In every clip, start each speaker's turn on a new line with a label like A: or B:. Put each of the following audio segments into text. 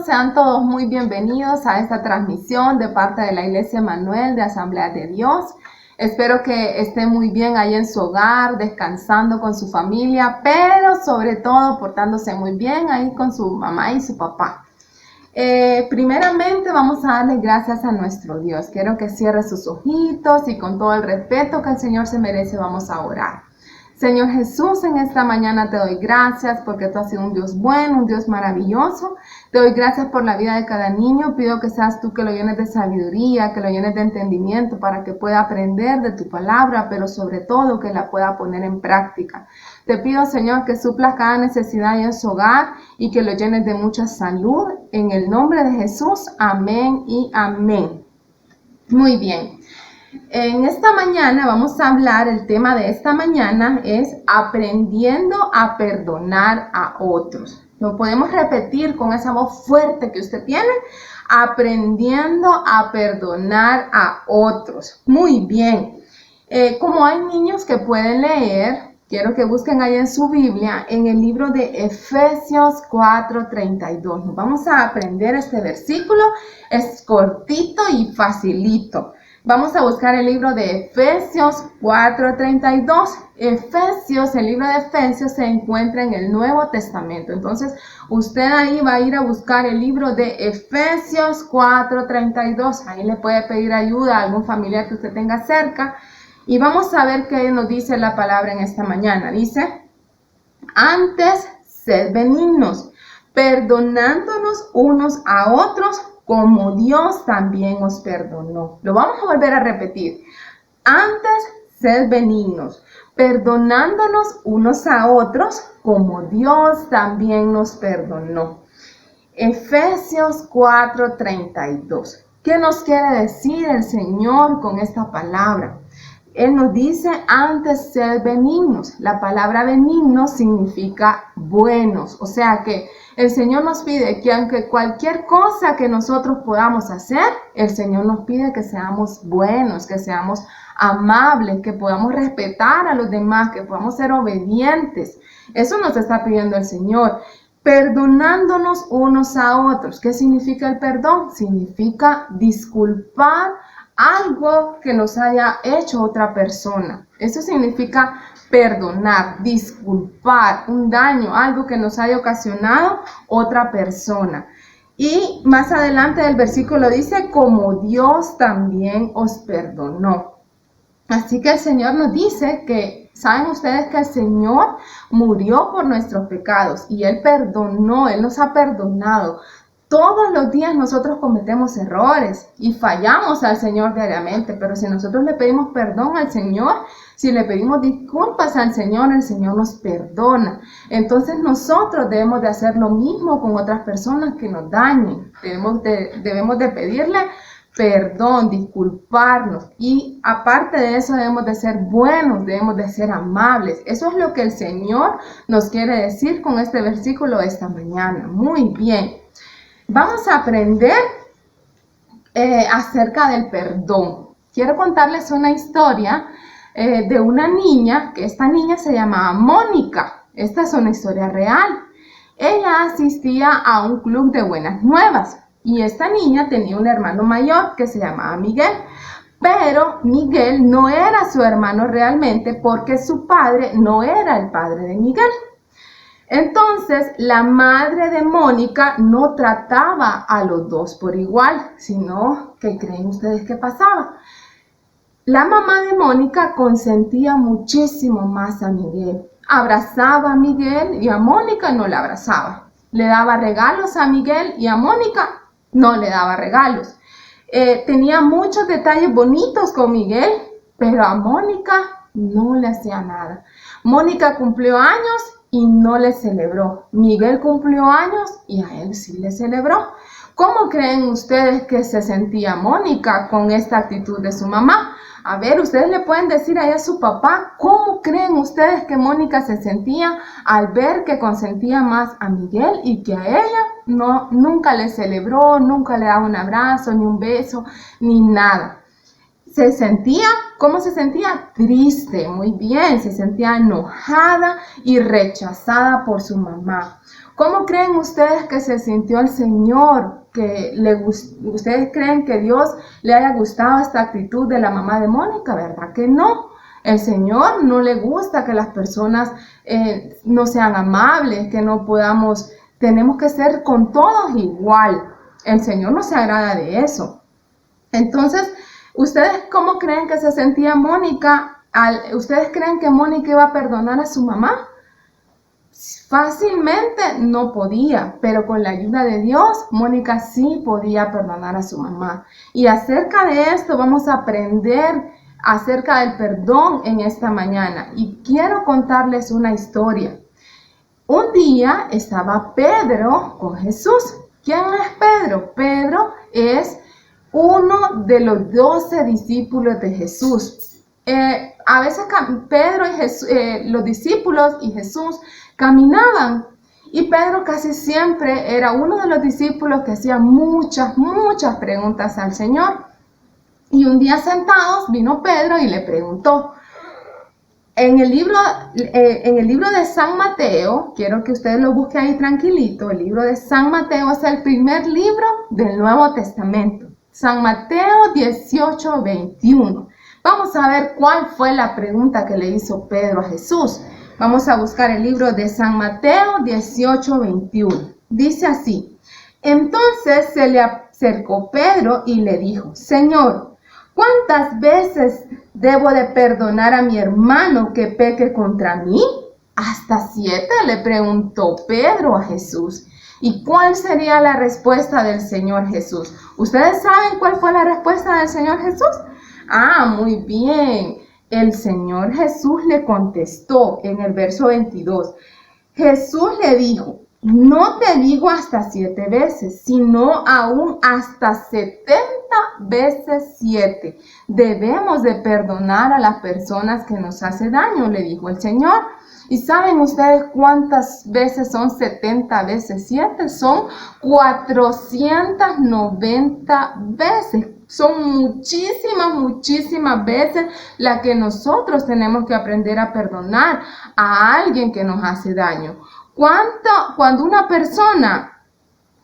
A: hermanos, sean todos muy bienvenidos a esta transmisión de parte de la Iglesia Emanuel de Asamblea de Dios. Espero que esté muy bien ahí en su hogar, descansando con su familia, pero sobre todo portándose muy bien ahí con su mamá y su papá. Primeramente vamos a darle gracias a nuestro Dios. Quiero que cierre sus ojitos y con todo el respeto que el Señor se merece vamos a orar. Señor Jesús, en esta mañana te doy gracias porque tú has sido un Dios bueno, un Dios maravilloso. Te doy gracias por la vida de cada niño. Pido que seas tú que lo llenes de sabiduría, que lo llenes de entendimiento para que pueda aprender de tu palabra, pero sobre todo que la pueda poner en práctica. Te pido, Señor, que suplas cada necesidad en su hogar y que lo llenes de mucha salud. En el nombre de Jesús, amén y amén. Muy bien. En esta mañana vamos a hablar, el tema de esta mañana es aprendiendo a perdonar a otros. Lo podemos repetir con esa voz fuerte que usted tiene, aprendiendo a perdonar a otros. Muy bien. Como hay niños que pueden leer, quiero que busquen ahí en su Biblia, en el libro de Efesios 4:32. Nos vamos a aprender este versículo, es cortito y facilito. Vamos a buscar el libro de Efesios 4:32. Efesios, el libro de Efesios se encuentra en el Nuevo Testamento. Entonces, usted ahí va a ir a buscar el libro de Efesios 4:32. Ahí le puede pedir ayuda a algún familiar que usted tenga cerca. Y vamos a ver qué nos dice la palabra en esta mañana. Dice, antes sed benignos, perdonándonos unos a otros, como Dios también os perdonó. Lo vamos a volver a repetir. Antes sed benignos, perdonándonos unos a otros, como Dios también nos perdonó. Efesios 4:32. ¿Qué nos quiere decir el Señor con esta palabra? Él nos dice, antes sed benignos. La palabra benigno significa buenos. O sea que el Señor nos pide que aunque cualquier cosa que nosotros podamos hacer, el Señor nos pide que seamos buenos, que seamos amables, que podamos respetar a los demás, que podamos ser obedientes. Eso nos está pidiendo el Señor. Perdonándonos unos a otros. ¿Qué significa el perdón? Significa disculpar algo que nos haya hecho otra persona. Eso significa perdonar, disculpar un daño, algo que nos haya ocasionado otra persona. Y más adelante del versículo dice, como Dios también os perdonó. Así que el Señor nos dice que, ¿saben ustedes que el Señor murió por nuestros pecados? Y Él perdonó, Él nos ha perdonado. Todos los días nosotros cometemos errores y fallamos al Señor diariamente, pero si nosotros le pedimos perdón al Señor, si le pedimos disculpas al Señor, el Señor nos perdona. Entonces nosotros debemos de hacer lo mismo con otras personas que nos dañen. Debemos de pedirle perdón, disculparnos, y aparte de eso debemos de ser buenos, debemos de ser amables. Eso es lo que el Señor nos quiere decir con este versículo esta mañana. Muy bien. Vamos a aprender acerca del perdón. Quiero contarles una historia de una niña, que esta niña se llamaba Mónica. Esta es una historia real. Ella asistía a un club de buenas nuevas y esta niña tenía un hermano mayor que se llamaba Miguel. Pero Miguel no era su hermano realmente porque su padre no era el padre de Miguel. Entonces, la madre de Mónica no trataba a los dos por igual, sino, ¿qué creen ustedes que pasaba? La mamá de Mónica consentía muchísimo más a Miguel. Abrazaba a Miguel y a Mónica no la abrazaba. Le daba regalos a Miguel y a Mónica no le daba regalos. Tenía muchos detalles bonitos con Miguel, pero a Mónica no le hacía nada. Mónica cumplió años y no le celebró. Miguel cumplió años y a él sí le celebró. ¿Cómo creen ustedes que se sentía Mónica con esta actitud de su mamá? A ver, ustedes le pueden decir ahí a su papá, ¿cómo creen ustedes que Mónica se sentía al ver que consentía más a Miguel y que a ella nunca le celebró, nunca le daba un abrazo, ni un beso, ni nada? ¿Cómo se sentía? Triste, muy bien, se sentía enojada y rechazada por su mamá. ¿Cómo creen ustedes que se sintió el Señor? ¿Ustedes creen que Dios le haya gustado esta actitud de la mamá de Mónica? ¿Verdad que no? El Señor no le gusta que las personas no sean amables, que no podamos, tenemos que ser con todos igual. El Señor no se agrada de eso. Entonces, ¿ustedes cómo creen que se sentía Mónica? ¿Ustedes creen que Mónica iba a perdonar a su mamá? Fácilmente no podía, pero con la ayuda de Dios, Mónica sí podía perdonar a su mamá. Y acerca de esto vamos a aprender acerca del perdón en esta mañana. Y quiero contarles una historia. Un día estaba Pedro con Jesús. ¿Quién es Pedro? Pedro es uno de los 12 discípulos de Jesús. A veces Pedro y Jesús, los discípulos y Jesús caminaban, y Pedro casi siempre era uno de los discípulos que hacía muchas preguntas al Señor. Y un día sentados vino Pedro y le preguntó. En el libro de San Mateo, quiero que ustedes lo busquen ahí tranquilito, el libro de San Mateo es el primer libro del Nuevo Testamento. San Mateo 18:21. Vamos a ver cuál fue la pregunta que le hizo Pedro a Jesús. Vamos a buscar el libro de San Mateo 18:21. Dice así: entonces se le acercó Pedro y le dijo: Señor, ¿cuántas veces debo de perdonar a mi hermano que peque contra mí? ¿Hasta 7? Le preguntó Pedro a Jesús. ¿Y cuál sería la respuesta del Señor Jesús? ¿Ustedes saben cuál fue la respuesta del Señor Jesús? Muy bien. El Señor Jesús le contestó en el verso 22. Jesús le dijo: no te digo hasta 7 veces, sino aún hasta 70 veces 7. Debemos de perdonar a las personas que nos hacen daño, le dijo el Señor. ¿Y saben ustedes cuántas veces son 70 veces 7? Son 490 veces. Son muchísimas veces las que nosotros tenemos que aprender a perdonar a alguien que nos hace daño. Cuando una persona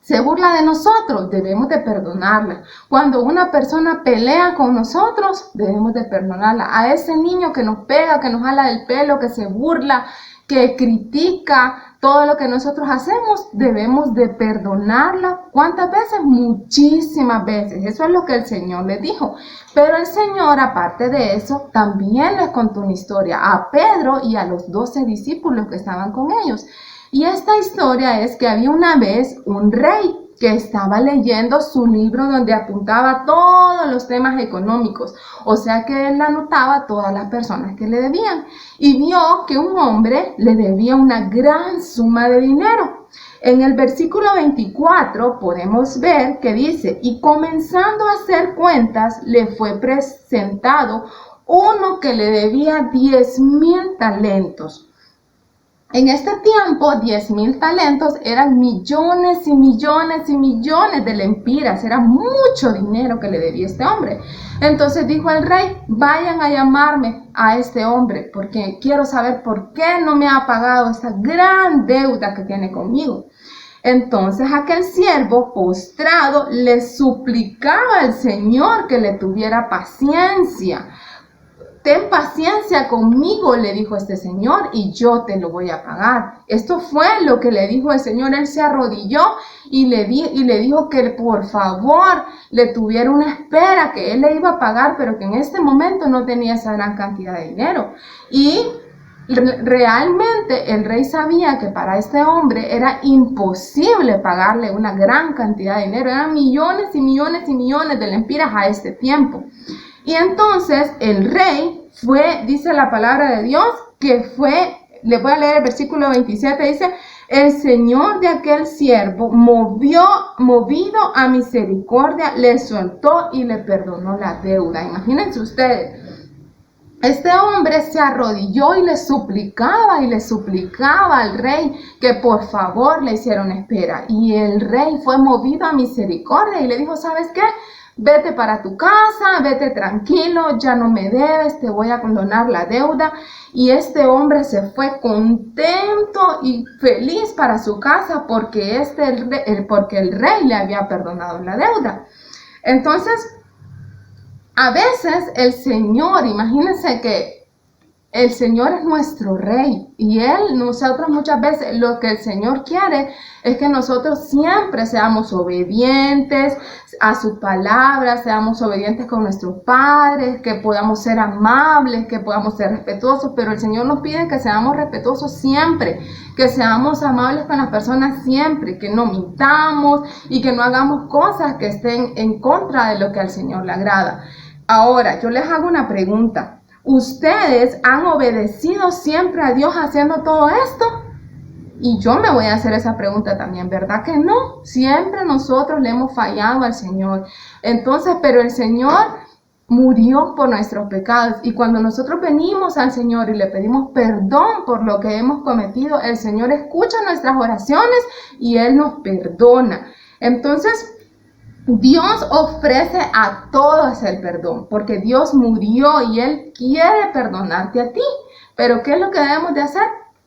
A: se burla de nosotros, debemos de perdonarla. Cuando una persona pelea con nosotros, debemos de perdonarla. A ese niño que nos pega, que nos jala del pelo, que se burla, que critica todo lo que nosotros hacemos, debemos de perdonarla. ¿Cuántas veces? Muchísimas veces. Eso es lo que el Señor les dijo. Pero el Señor, aparte de eso, también les contó una historia a Pedro y a los 12 discípulos que estaban con ellos. Y esta historia es que había una vez un rey que estaba leyendo su libro donde apuntaba todos los temas económicos. O sea que él anotaba todas las personas que le debían. Y vio que un hombre le debía una gran suma de dinero. En el versículo 24 podemos ver que dice: y comenzando a hacer cuentas, le fue presentado uno que le debía 10,000 talentos. En este tiempo, 10,000 talentos eran millones y millones de lempiras. Era mucho dinero que le debía este hombre. Entonces dijo el rey: vayan a llamarme a este hombre, porque quiero saber por qué no me ha pagado esta gran deuda que tiene conmigo. Entonces aquel siervo postrado le suplicaba al Señor que le tuviera paciencia. Ten paciencia conmigo, le dijo este señor, y yo te lo voy a pagar. Esto fue lo que le dijo el Señor. Él se arrodilló y le dijo que por favor le tuviera una espera, que él le iba a pagar, pero que en este momento no tenía esa gran cantidad de dinero. Y realmente el rey sabía que para este hombre era imposible pagarle una gran cantidad de dinero. Eran millones y millones y millones de lempiras a este tiempo. Y entonces el rey fue, dice la palabra de Dios, que fue, le voy a leer el versículo 27, dice: el Señor de aquel siervo, movido a misericordia, le soltó y le perdonó la deuda. Imagínense ustedes, este hombre se arrodilló y le suplicaba al rey que por favor le hiciera una espera. Y el rey fue movido a misericordia y le dijo: ¿sabes qué? vete para tu casa, vete tranquilo, ya no me debes, te voy a condonar la deuda. Y este hombre se fue contento y feliz para su casa porque el rey le había perdonado la deuda. Entonces, a veces el Señor, imagínense que el Señor es nuestro Rey y nosotros muchas veces lo que el Señor quiere es que nosotros siempre seamos obedientes a su palabra, seamos obedientes con nuestros padres, que podamos ser amables, que podamos ser respetuosos, pero el Señor nos pide que seamos respetuosos siempre, que seamos amables con las personas siempre, que no mintamos y que no hagamos cosas que estén en contra de lo que al Señor le agrada. Ahora, yo les hago una pregunta. ¿Ustedes han obedecido siempre a Dios haciendo todo esto? Y yo me voy a hacer esa pregunta también, ¿verdad que no? Siempre nosotros le hemos fallado al Señor. Entonces, pero el Señor murió por nuestros pecados. Y cuando nosotros venimos al Señor y le pedimos perdón por lo que hemos cometido, el Señor escucha nuestras oraciones y Él nos perdona. Entonces, Dios ofrece a todos el perdón, porque Dios murió y Él quiere perdonarte a ti. Pero ¿qué es lo que debemos de hacer?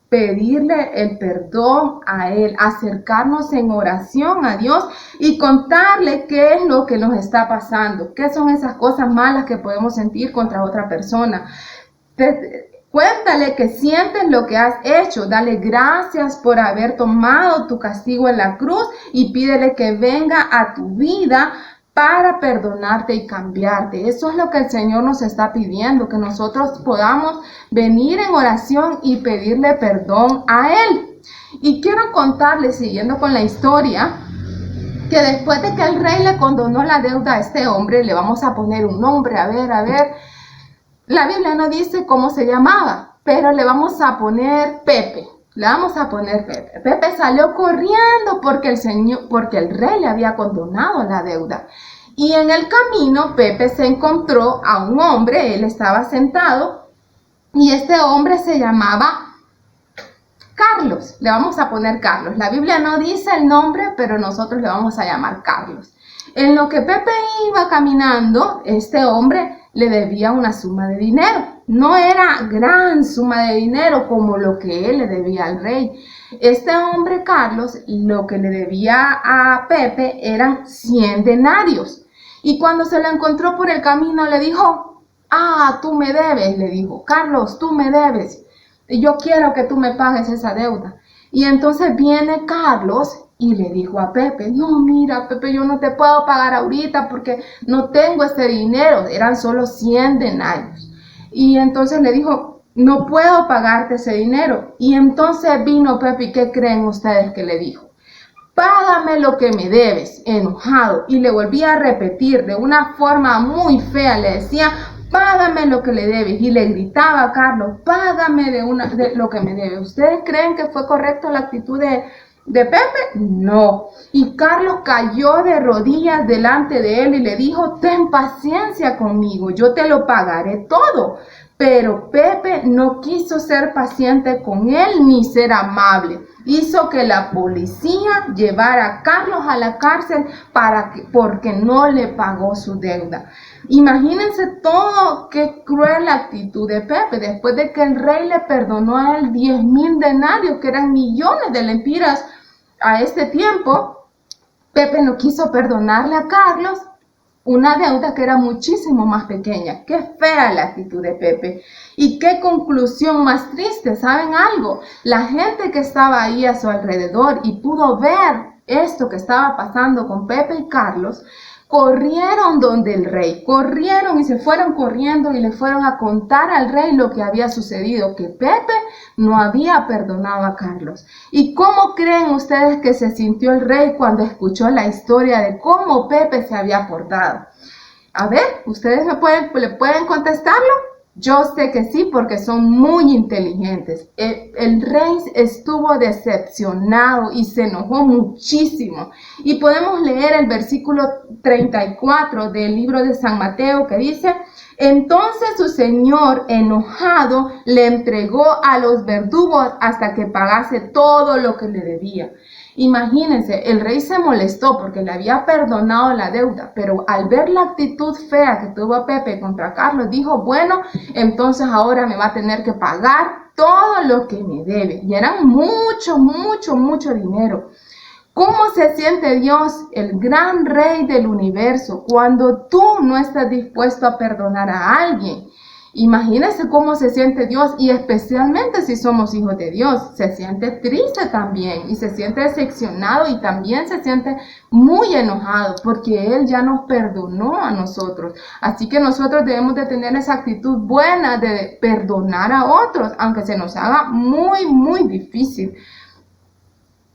A: Pedirle el perdón a Él, acercarnos en oración a Dios y contarle qué es lo que nos está pasando, qué son esas cosas malas que podemos sentir contra otra persona. Cuéntale que sientes lo que has hecho, dale gracias por haber tomado tu castigo en la cruz y pídele que venga a tu vida para perdonarte y cambiarte. Eso es lo que el Señor nos está pidiendo, que nosotros podamos venir en oración y pedirle perdón a Él. Y quiero contarles, siguiendo con la historia, que después de que el rey le condonó la deuda a este hombre, le vamos a poner un nombre, a ver. La Biblia no dice cómo se llamaba, pero le vamos a poner Pepe. Le vamos a poner Pepe. Pepe salió corriendo porque el rey le había condonado la deuda. Y en el camino Pepe se encontró a un hombre, él estaba sentado y este hombre se llamaba Carlos. Le vamos a poner Carlos. La Biblia no dice el nombre, pero nosotros le vamos a llamar Carlos. En lo que Pepe iba caminando, este hombre le debía una suma de dinero. No era gran suma de dinero como lo que él le debía al rey. Este hombre, Carlos, lo que le debía a Pepe eran 100 denarios. Y cuando se lo encontró por el camino, le dijo, tú me debes, le dijo, Carlos, tú me debes. Y yo quiero que tú me pagues esa deuda. Y entonces viene Carlos y le dijo a Pepe, no, mira, Pepe, yo no te puedo pagar ahorita porque no tengo ese dinero. Eran solo 100 denarios. Y entonces le dijo, no puedo pagarte ese dinero. Y entonces vino Pepe, ¿y qué creen ustedes que le dijo? Págame lo que me debes, enojado. Y le volvía a repetir de una forma muy fea, le decía, págame lo que le debes. Y le gritaba a Carlos, págame de lo que me debes. ¿Ustedes creen que fue correcta la actitud de Pepe? No. Y Carlos cayó de rodillas delante de él y le dijo, ten paciencia conmigo, yo te lo pagaré todo. Pero Pepe no quiso ser paciente con él ni ser amable. Hizo que la policía llevara a Carlos a la cárcel porque no le pagó su deuda. Imagínense todo, qué cruel la actitud de Pepe. Después de que el rey le perdonó a él 10,000 denarios, que eran millones de lempiras a este tiempo, Pepe no quiso perdonarle a Carlos una deuda que era muchísimo más pequeña. Qué fea la actitud de Pepe. Y qué conclusión más triste. ¿Saben algo? La gente que estaba ahí a su alrededor y pudo ver esto que estaba pasando con Pepe y Carlos, corrieron donde el rey, corrieron y se fueron corriendo y le fueron a contar al rey lo que había sucedido, que Pepe no había perdonado a Carlos. ¿Y cómo creen ustedes que se sintió el rey cuando escuchó la historia de cómo Pepe se había portado? A ver, ¿ustedes le pueden contestarlo? Yo sé que sí, porque son muy inteligentes. El rey estuvo decepcionado y se enojó muchísimo. Y podemos leer el versículo 34 del libro de San Mateo que dice, entonces su señor, enojado, le entregó a los verdugos hasta que pagase todo lo que le debía. Imagínense, el rey se molestó porque le había perdonado la deuda, pero al ver la actitud fea que tuvo Pepe contra Carlos, dijo, bueno, entonces ahora me va a tener que pagar todo lo que me debe. Y eran mucho dinero. ¿Cómo se siente Dios, el gran rey del universo, cuando tú no estás dispuesto a perdonar a alguien? Imagínense cómo se siente Dios, y especialmente si somos hijos de Dios, se siente triste también y se siente decepcionado y también se siente muy enojado porque Él ya nos perdonó a nosotros. Así que nosotros debemos de tener esa actitud buena de perdonar a otros, aunque se nos haga muy difícil.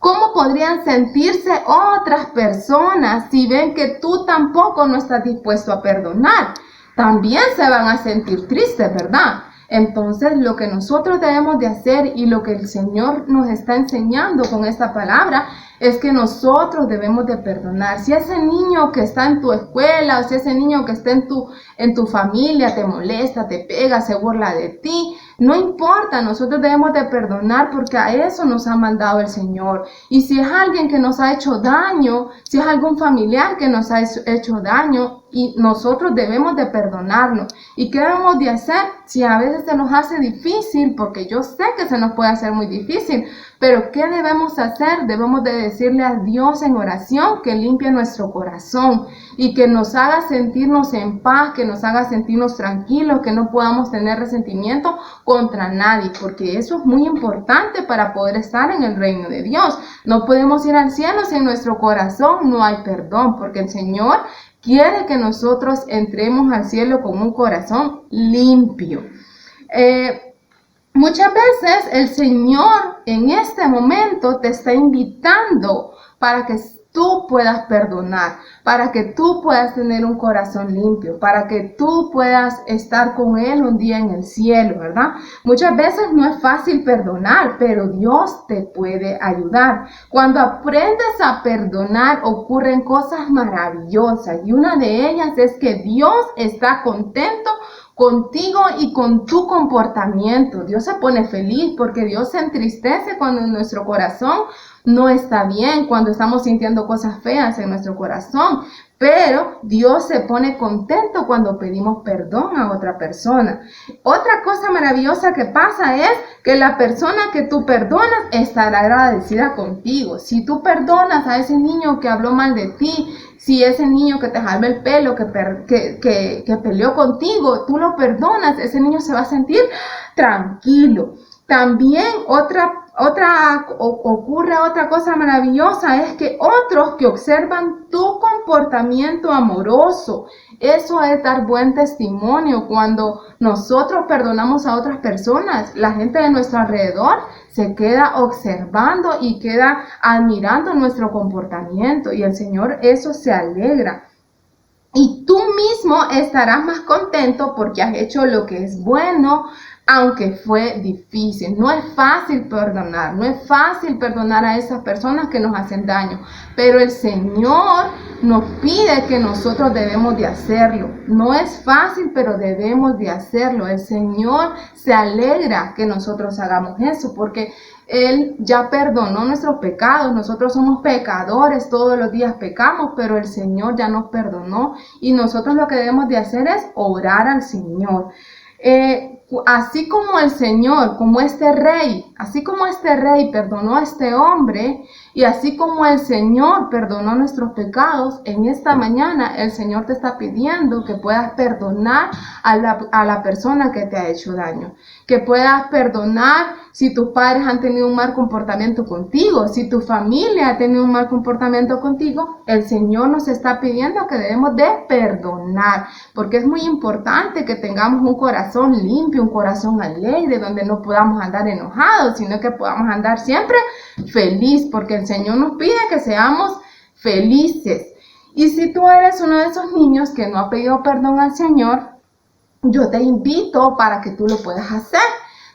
A: ¿Cómo podrían sentirse otras personas si ven que tú tampoco no estás dispuesto a perdonar? También se van a sentir tristes, ¿verdad? Entonces, lo que nosotros debemos de hacer y lo que el Señor nos está enseñando con esta palabra es que nosotros debemos de perdonar. Si ese niño que está en tu escuela o si ese niño que está en tu familia te molesta, te pega, se burla de ti, no importa, nosotros debemos de perdonar porque a eso nos ha mandado el Señor. Y si es alguien que nos ha hecho daño, si es algún familiar que nos ha hecho daño, y nosotros debemos de perdonarnos. ¿Y qué debemos de hacer? Si a veces se nos hace difícil, porque yo sé que se nos puede hacer muy difícil, pero ¿qué debemos hacer? Debemos de decirle a Dios en oración que limpie nuestro corazón y que nos haga sentirnos en paz, que nos haga sentirnos tranquilos, que no podamos tener resentimiento contra nadie, porque eso es muy importante para poder estar en el reino de Dios. No podemos ir al cielo si en nuestro corazón no hay perdón, porque el Señor quiere que nosotros entremos al cielo con un corazón limpio. Muchas veces el Señor en este momento te está invitando para que tú puedas perdonar, para que tú puedas tener un corazón limpio, para que tú puedas estar con Él un día en el cielo, ¿verdad? Muchas veces no es fácil perdonar, pero Dios te puede ayudar. Cuando aprendes a perdonar, ocurren cosas maravillosas, y una de ellas es que Dios está contento contigo y con tu comportamiento. Dios se pone feliz porque Dios se entristece cuando nuestro corazón no está bien, cuando estamos sintiendo cosas feas en nuestro corazón. Pero Dios se pone contento cuando pedimos perdón a otra persona. Otra cosa maravillosa que pasa es que la persona que tú perdonas estará agradecida contigo. Si tú perdonas a ese niño que habló mal de ti, si ese niño que te jaló el pelo, que peleó contigo, tú lo perdonas, ese niño se va a sentir tranquilo. También ocurre otra cosa maravillosa, es que otros que observan tu comportamiento amoroso, eso es dar buen testimonio. Cuando nosotros perdonamos a otras personas, la gente de nuestro alrededor se queda observando y queda admirando nuestro comportamiento, y el Señor eso se alegra. Y tú mismo estarás más contento porque has hecho lo que es bueno, aunque fue difícil. No es fácil perdonar, no es fácil perdonar a esas personas que nos hacen daño, pero el Señor nos pide que nosotros debemos de hacerlo. No es fácil, pero debemos de hacerlo. El Señor se alegra que nosotros hagamos eso, porque Él ya perdonó nuestros pecados. Nosotros somos pecadores, todos los días pecamos, pero el Señor ya nos perdonó, y nosotros lo que debemos de hacer es orar al Señor. Así como el Señor, así como este rey perdonó a este hombre, y así como el Señor perdonó nuestros pecados, en esta mañana el Señor te está pidiendo que puedas perdonar a la persona que te ha hecho daño, que puedas perdonar si tus padres han tenido un mal comportamiento contigo, si tu familia ha tenido un mal comportamiento contigo. El Señor nos está pidiendo que debemos de perdonar, porque es muy importante que tengamos un corazón limpio, un corazón alegre, donde no podamos andar enojados, sino que podamos andar siempre feliz, porque el Señor nos pide que seamos felices. Y si tú eres uno de esos niños que no ha pedido perdón al Señor, yo te invito para que tú lo puedas hacer.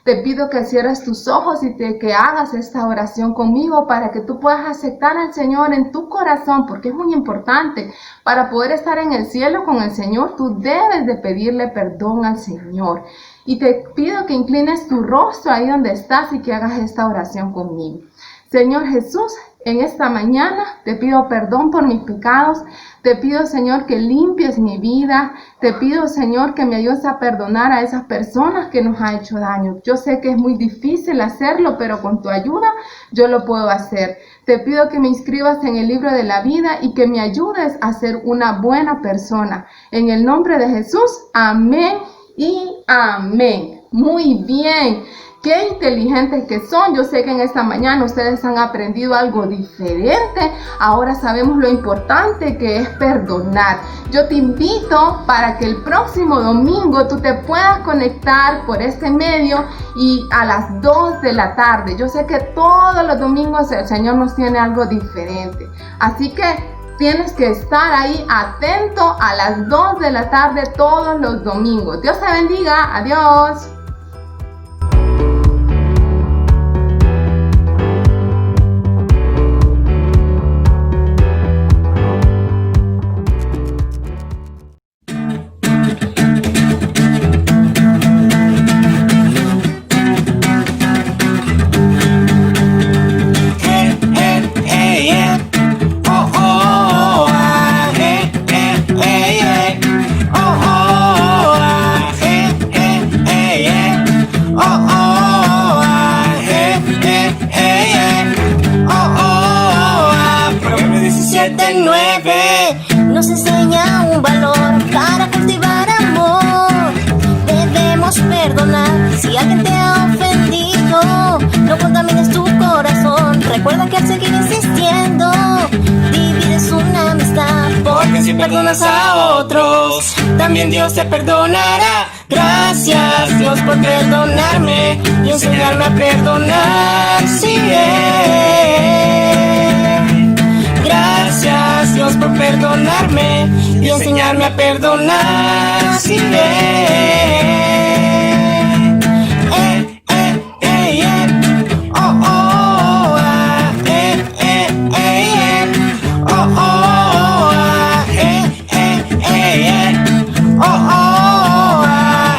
A: Te pido que cierres tus ojos y que hagas esta oración conmigo para que tú puedas aceptar al Señor en tu corazón, porque es muy importante. Para poder estar en el cielo con el Señor, tú debes de pedirle perdón al Señor. Y te pido que inclines tu rostro ahí donde estás y que hagas esta oración conmigo. Señor Jesús, en esta mañana te pido perdón por mis pecados. Te pido, Señor, que limpies mi vida. Te pido, Señor, que me ayudes a perdonar a esas personas que nos han hecho daño. Yo sé que es muy difícil hacerlo, pero con tu ayuda yo lo puedo hacer. Te pido que me inscribas en el libro de la vida y que me ayudes a ser una buena persona. En el nombre de Jesús, amén y amén. Muy bien. Qué inteligentes que son. Yo sé que en esta mañana ustedes han aprendido algo diferente. Ahora sabemos lo importante que es perdonar. Yo te invito para que el próximo domingo tú te puedas conectar por este medio y a las 2 de la tarde. Yo sé que todos los domingos el Señor nos tiene algo diferente. Así que tienes que estar ahí atento a las 2 de la tarde todos los domingos. Dios te bendiga. Adiós.
B: Nos enseña un valor para cultivar amor. Debemos perdonar si alguien te ha ofendido. No contamines tu corazón. Recuerda que al seguir insistiendo divides una amistad.
C: Porque si perdonas a otros, también Dios te perdonará. Gracias Dios por perdonarme y enseñarme a perdonar. Sí, gracias Dios por perdonarme y enseñarme a perdonar. Sí, oh, oh, ah, oh, oh, ah, oh, oh, ah,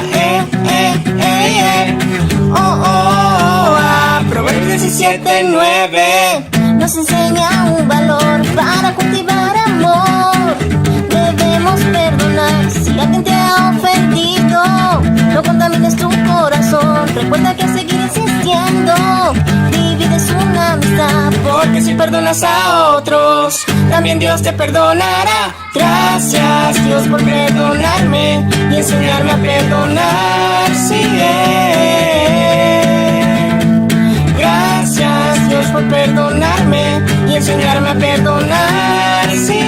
C: oh, oh, ah. Proverbios 17:9
B: nos enseña un valor para cultivar amor. Debemos perdonar si alguien te ha ofendido. No contamines tu corazón. Recuerda que al seguir insistiendo divides una amistad.
C: Porque si perdonas a otros, también Dios te perdonará. Gracias Dios por perdonarme y enseñarme a perdonar. Sí, gracias Dios por perdonarme y enseñarme a perdonar. Sí,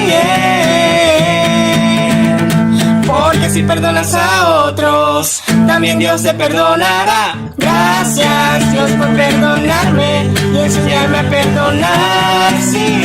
C: porque si perdonas a otros, también Dios te perdonará. Gracias Dios por perdonarme y enseñarme a perdonar. Sí,